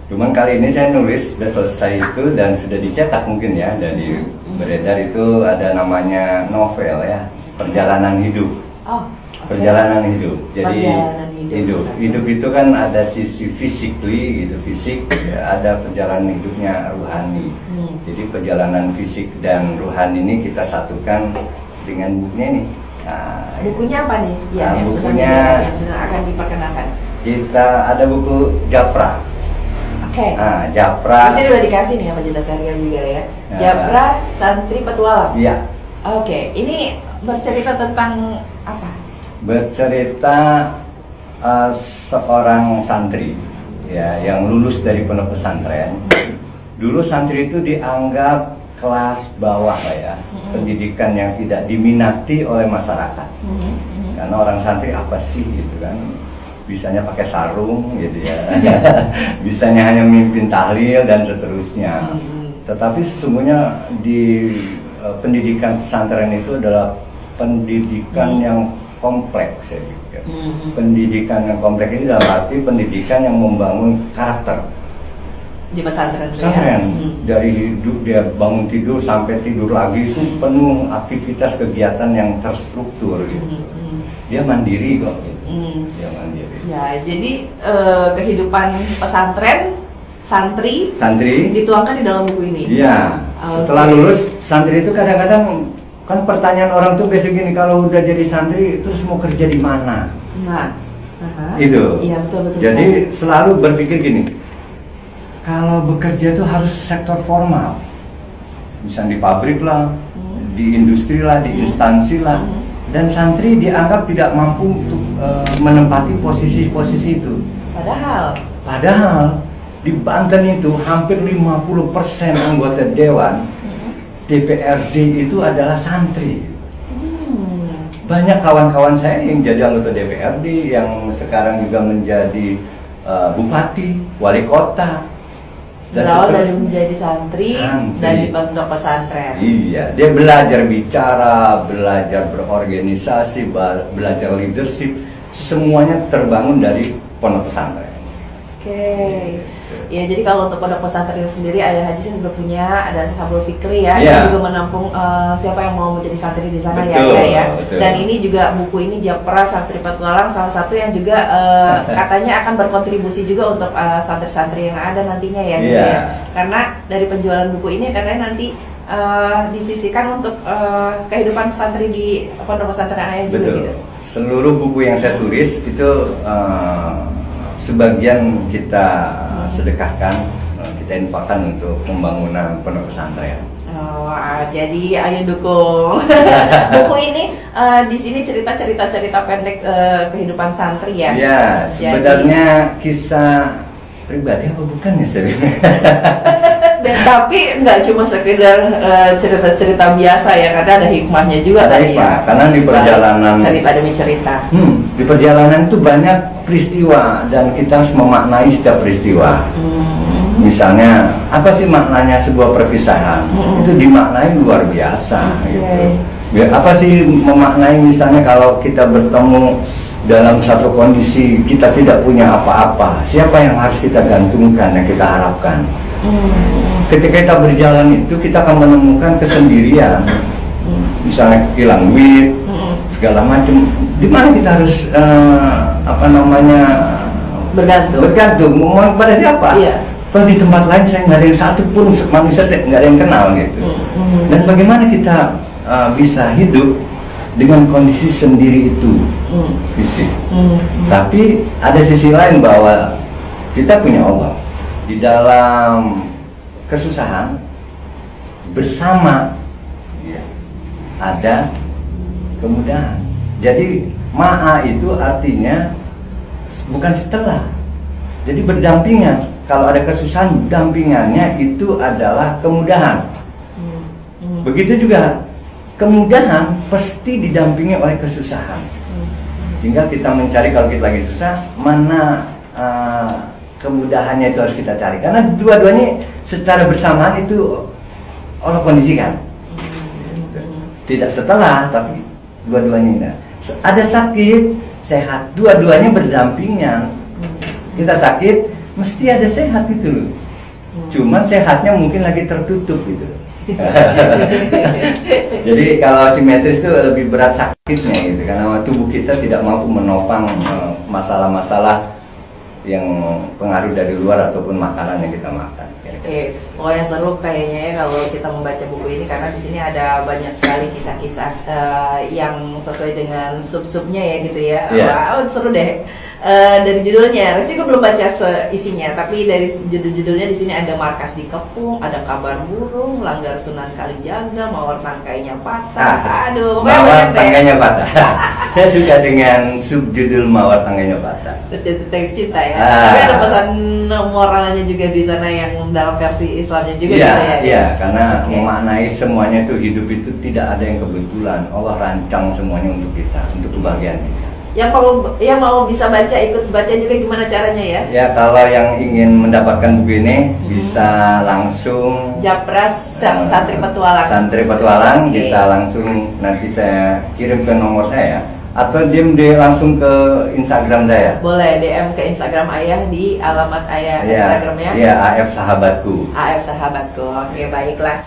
Cuman kali ini saya nulis sudah selesai itu dan sudah dicetak mungkin ya, dari beredar itu ada namanya novel ya, perjalanan hidup. Oh, Perjalanan hidup. Jadi Perjalanan hidup itu kan ada sisi physically gitu, fisik, ya, ada perjalanan hidupnya rohani. Jadi perjalanan fisik dan rohani ini kita satukan dengan bukunya ini. Nah, bukunya apa nih? Ya, Nah, yang bukunya yang sedang akan diperkenalkan. kita ada buku Japra. Oke. Nah, Japra. Pasti udah dikasih nih sama Cinta Serial juga ya. Nah. Japra Santri Petualang. Iya. Oke, ini bercerita tentang apa? Bercerita seorang santri ya yang lulus dari pondok pesantren. Dulu santri itu dianggap kelas bawah lah ya, pendidikan yang tidak diminati oleh masyarakat. Karena orang santri apa sih gitu kan? Bisanya pakai sarung gitu ya, bisanya hanya memimpin tahlil dan seterusnya. Tetapi sesungguhnya di pendidikan pesantren itu adalah pendidikan yang kompleks ya, gitu. Pendidikan yang kompleks ini dalam arti pendidikan yang membangun karakter. Di pesantren. Pesantren dari hidup dia bangun tidur sampai tidur lagi itu penuh aktivitas kegiatan yang terstruktur gitu. Dia mandiri kok gitu. Dia mandiri. Ya, jadi kehidupan pesantren santri dituangkan di dalam buku ini. Iya. Setelah lulus santri itu kadang-kadang kan pertanyaan orang tuh biasa gini, kalau udah jadi santri terus mau kerja di mana? Nah, itu. Iya betul. Jadi selalu berpikir gini, kalau bekerja tuh harus sektor formal, misalnya di pabrik lah, di industri lah, di instansi lah. Dan santri dianggap tidak mampu untuk menempati posisi-posisi itu. Padahal di Banten itu hampir 50% anggota dewan DPRD itu adalah santri. Banyak kawan-kawan saya yang jadi anggota DPRD, yang sekarang juga menjadi bupati, wali kota. Berawal dari menjadi santri dan di pondok pesantren. Iya, dia belajar bicara, belajar berorganisasi, belajar leadership, semuanya terbangun dari pondok pesantren. Oke. Ya, jadi kalau untuk pondok pesantren sendiri, Ayah Haji juga punya ada Sahabul Fikri ya, Iya. yang juga menampung siapa yang mau menjadi santri di sana. Betul, ya. betul. Dan ini juga buku ini Japra Santri Petualang salah satu yang juga katanya akan berkontribusi juga untuk santri-santri yang ada nantinya ya. Gitu Iya. ya. Karena dari penjualan buku ini katanya nanti disisikan untuk kehidupan santri di pondok pesantren Ayah juga. Betul. Gitu. Seluruh buku yang saya tulis itu sebagian kita sedekahkan, kita infakkan untuk pembangunan pondok pesantren. Jadi ayo dukung buku ini. Di sini cerita pendek kehidupan santri ya. Iya, sebenarnya kisah pribadi apa bukan ya sebenarnya? Tapi nggak cuma sekedar cerita biasa ya, karena ada hikmahnya juga tadi ya. Karena di perjalanan cerita demi cerita. Di perjalanan itu banyak peristiwa dan kita harus memaknai setiap peristiwa. Misalnya apa sih maknanya sebuah perpisahan? Itu dimaknai luar biasa. Gitu. Apa sih memaknai misalnya kalau kita bertemu dalam satu kondisi kita tidak punya apa-apa, siapa yang harus kita gantungkan, yang kita harapkan? Ketika kita berjalan itu kita akan menemukan kesendirian, misalnya hilang duit, segala macam. Di mana kita harus bergantung? Mau pada siapa? Iya. Kalau di tempat lain saya nggak ada yang satu pun manusia nggak ada yang kenal gitu. Dan bagaimana kita bisa hidup dengan kondisi sendiri itu fisik. Tapi ada sisi lain bahwa kita punya Allah. Di dalam kesusahan bersama ada kemudahan. Jadi ma'a itu artinya bukan setelah, jadi berdampingan. Kalau ada kesusahan, dampingannya itu adalah kemudahan. Begitu juga kemudahan pasti didampingi oleh kesusahan. Tinggal kita mencari, kalau kita lagi susah, mana kemudahannya itu harus kita cari. Karena dua-duanya secara bersamaan itu Allah kondisikan. Tidak setelah, tapi dua-duanya. Ada sakit, sehat, dua-duanya berdampingan. Kita sakit, mesti ada sehat itu loh. Cuman sehatnya mungkin lagi tertutup gitu. Jadi kalau simetris itu lebih berat sakitnya gitu, karena tubuh kita tidak mampu menopang masalah-masalah yang pengaruh dari luar ataupun makanan yang kita makan. Oke, oh yang seru kayaknya ya kalau kita membaca buku ini, karena di sini ada banyak sekali kisah-kisah yang sesuai dengan sub-subnya ya gitu ya. Yeah. Wow, seru deh. Dari judulnya, Resti gue belum baca isinya, tapi dari judul-judulnya di sini ada Markas Dikepung, ada Kabar Burung, Langgar Sunan Kalijaga, Mawar Tangkainya Patah. Aduh, Mawar Tangkainya Patah. Saya suka dengan subjudul Mawar Tangkainya Patah. Tentang cinta ya. Tapi ada pesan moralnya juga di sana yang dalam versi Islamnya juga iya, gitu ya. Iya, karena memaknai semuanya itu, hidup itu tidak ada yang kebetulan. Allah rancang semuanya untuk kita, untuk kebahagiaan kita. Yang mau bisa baca, ikut baca juga gimana caranya ya? Ya, kalau yang ingin mendapatkan buku ini bisa langsung Japras Santri Petualang. Santri Petualang bisa langsung, nanti saya kirim ke nomor saya atau dia langsung ke Instagram saya. Boleh DM ke Instagram Ayah di alamat Ayah Instagramnya. Iya, AF Sahabatku. AF Sahabatku. Oke, baiklah.